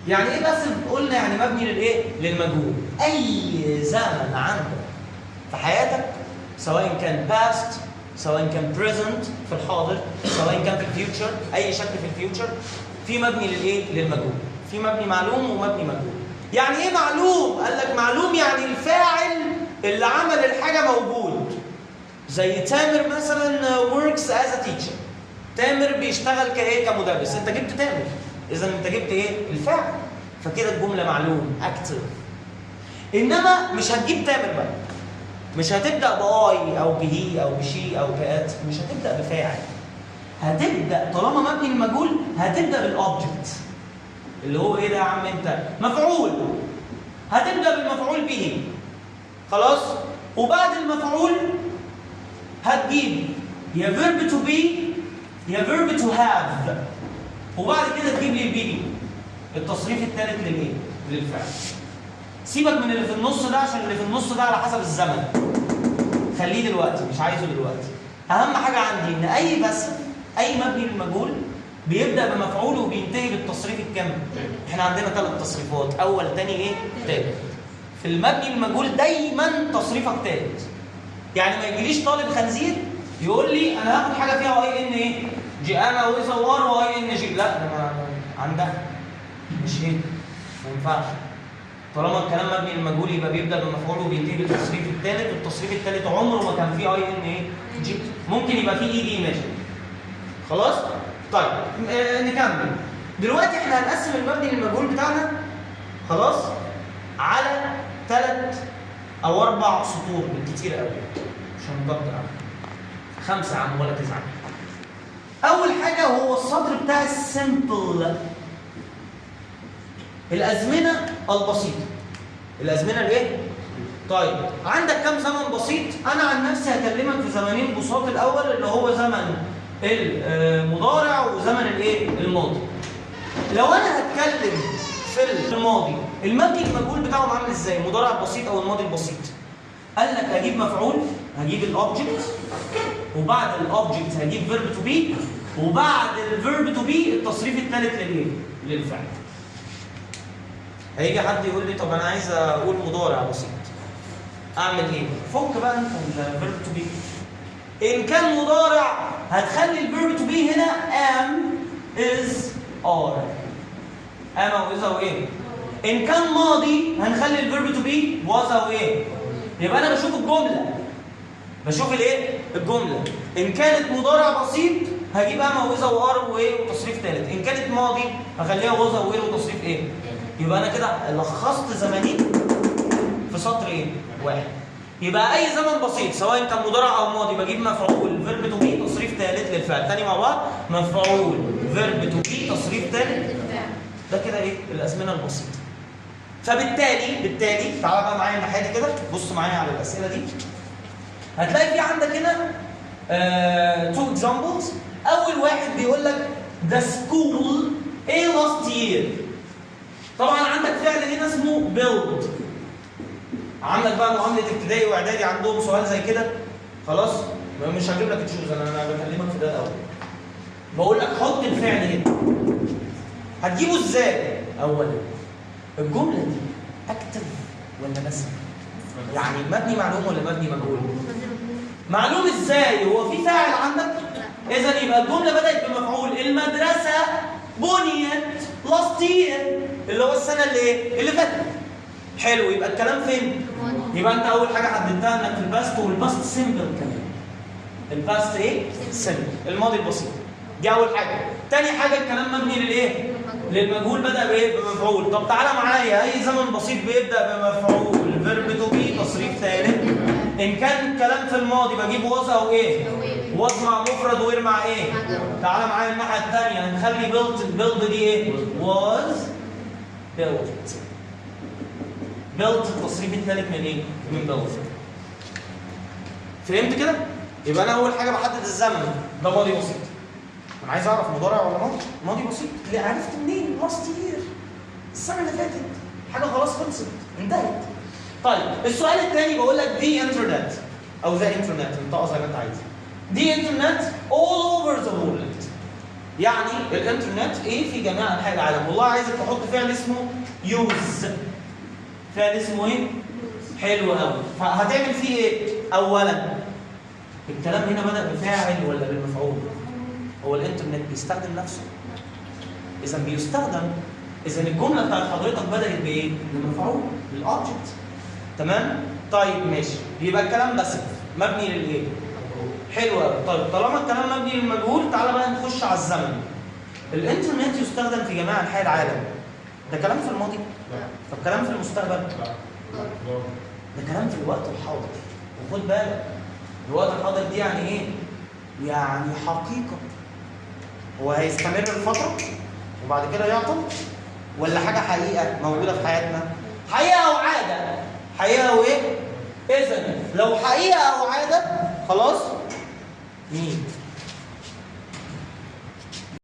يعني ايه بس قلنا؟ يعني مبني للايه؟ للمجهول. اي زمن عندك في حياتك سواء كان past سواء كان present في الحاضر سواء كان في الفيوتشر، اي شكل في الفيوتشر، في مبني للايه؟ للمجهول. في مبني معلوم ومبني مجهول. يعني ايه معلوم؟ قال لك معلوم يعني الفاعل اللي عمل الحاجه موجود. زي تامر مثلا works as a teacher. تامر بيشتغل كايه؟ كمدرس. انت جبت تامر، اذا انت جبت ايه؟ الفاعل. فكده الجمله معلوم اكتف. انما مش هتجيب تامر بقى، مش هتبدا باي او بهي او بشي او بات، مش هتبدا بفاعل. هتبدا طالما مبني للمجهول هتبدا بالاوبجكت اللي هو ايه ده يا عم انت؟ مفعول. هتبدا بالمفعول به. خلاص؟ وبعد المفعول هتجيب يا verb to be يا verb to have، وبعد كده تجيب لي البي، التصريف الثالث للايه؟ للفعل. سيبك من اللي في النص ده عشان اللي في النص ده على حسب الزمن. خليه دلوقتي، مش عايزه دلوقتي. اهم حاجه عندي ان اي بس اي مبني للمجهول بيبدا بمفعول وبينتهي بالتصريف الكم. احنا عندنا 3 تصريفات، اول ثاني ايه؟ ثالث. في المبني للمجهول دايما تصريفك ثالث. يعني ما يجيليش طالب خنزير يقول لي انا هاخد حاجه فيها اي ان ايه؟ جي انا وزوار واي ان جي. لا ده ما عندها مش ايه؟ ما ينفعش. طالما الكلام مبني للمجهول يبقى بيبدا بمفعول وبينتهي بالتصريف الثالث، والتصريف الثالث عمره ما كان فيه اي ان ايه؟ جي. ممكن يبقى فيه اي دي ماشي. خلاص؟ طيب نكمل. دلوقتي احنا هنقسم المبني للمجهول بتاعنا خلاص على 3 أو 4 سطور بالكتير قوي. مش هنكتر عنها. 5 عم ولا 9. أول حاجة هو السطر بتاع السمبل. الأزمنة البسيطة. الأزمنة الإيه؟ طيب عندك كم زمن بسيط؟ أنا عن نفسي هكلمك في زمنين بساط. الأول اللي هو زمن المضارع وزمن الإيه؟ الماضي. لو أنا هتكلم في الماضي، المبني المجهول بتاعهم عامل إزاي؟ المضارع البسيط أو الماضي البسيط. قال لك هجيب مفعول، هجيب الأوبجكت، وبعد الأوبجكت هجيب فيرب تو بي، وبعد الفيرب تو بي التصريف الثالث للإيه؟ للفعل. هيجي حد يقول لي طب انا عايز اقول مضارع بسيط، اعمل ايه؟ فك بقى انت الفيرب تو بي. ان كان مضارع هتخلي الفيرب تو بي هنا am is are. am او is او ايه؟ ان كان ماضي هنخلي الفيرب تو بي was او ايه؟ يبقى انا بشوف الجمله، بشوف الايه؟ الجمله. ان كانت مضارع بسيط هجيب am او is او are وايه؟ وتصريف ثالث. ان كانت ماضي هخليها was او ايه وتصريف ايه؟ يبقى انا كده لخصت زمانين في سطر ايه؟ واحد. يبقى اي زمن بسيط سواء كان مضارع او ماضي بجيب مفعول فيرب تو بي تصريف ثالث للفعل. تاني مع بعض، مفعول فيرب تو بي تصريف ثالث. ده كده ايه؟ الازمنه البسيطه. فبالتالي تعالى بقى معايا الناحيه دي كده، بص معايا على الاسئله دي. هتلاقي في عندك هنا 2 examples. اول واحد بيقول لك the school a last year. طبعا عندك فعل هنا اسمه build. عندك بقى معامله ابتدائي واعدادي عندهم سؤال زي كده. خلاص؟ مش هجيب لك تشوز، انا بكلمك في ده الاول. بقول لك حط الفعل هنا. هتجيبه ازاي؟ اولا الجمله دي اكتف ولا بس؟ يعني مبني معلوم ولا مبني مجهول؟ معلوم ازاي؟ هو في فاعل عندك؟ اذا يبقى الجمله بدات بمفعول. المدرسه بنيت لاست يير اللي هو السنه اللي ايه؟ اللي فاتت. حلو، يبقى الكلام فين؟ يبقى انت اول حاجه حددتها انك في الباست، والباست سيمبل كمان. الباست ايه؟ سيمبل، الماضي البسيط. دي اول حاجه. تاني حاجه الكلام مبني للايه؟ للمجهول بدا بايه؟ بمفعول. طب تعالى معايا، اي زمن بسيط بيبدا بمفعول فيرب تو بي تصريف ثالث. ان كان الكلام في الماضي بجيب was او ايه؟ was مع مفرد وير مع ايه؟ تعالى معايا الناحيه الثانيه، هنخلي build دي ايه؟ was built. built التصريف الثالث من ايه؟ من built. فهمت كده؟ يبقى انا اول حاجه بحدد الزمن، ده ماضي بسيط. انا عايز اعرف مضارع ولا ماضي؟ ماضي بسيط. ليه عرفت منين؟ لاست يير، السنه اللي فاتت، حاجه خلاص خلصت انتهت. طيب السؤال الثاني بقول لك دي انترنت او ذا انترنت، انطقها زي ما انت عايز. دي انترنت all over the world. يعني الانترنت ايه في جميع انحاء العالم، والله عايزك تحط فعل اسمه يوز. فعل اسمه ايه؟ حلو قوي. فهتعمل فيه ايه؟ اولا الكلام هنا بدأ بفاعل ولا بالمفعول؟ هو الانترنت بيستخدم نفسه؟ اذا بيستخدم، اذا الجمله بتاعت حضرتك بدأت بايه؟ بالمفعول، بالاوبجكت. تمام؟ طيب ماشي، يبقى الكلام بس مبني للايه؟ حلو قوي. طيب طالما الكلام مبني للمجهول، تعالى بقى نخش على الزمن. الانترنت يستخدم في جميع انحاء العالم. ده كلام في الماضي؟ لا. طب كلام في المستقبل؟ لا. ده كلام في الوقت الحاضر. وخد بالك الوقت الحاضر دي يعني ايه؟ يعني حقيقة. هو هيستمر الفترة وبعد كده يعطل؟ ولا حاجة حقيقة موجودة في حياتنا؟ حقيقة أو عادة؟ حقيقة أو إيه؟ إذن لو حقيقة أو عادة خلاص؟ مين؟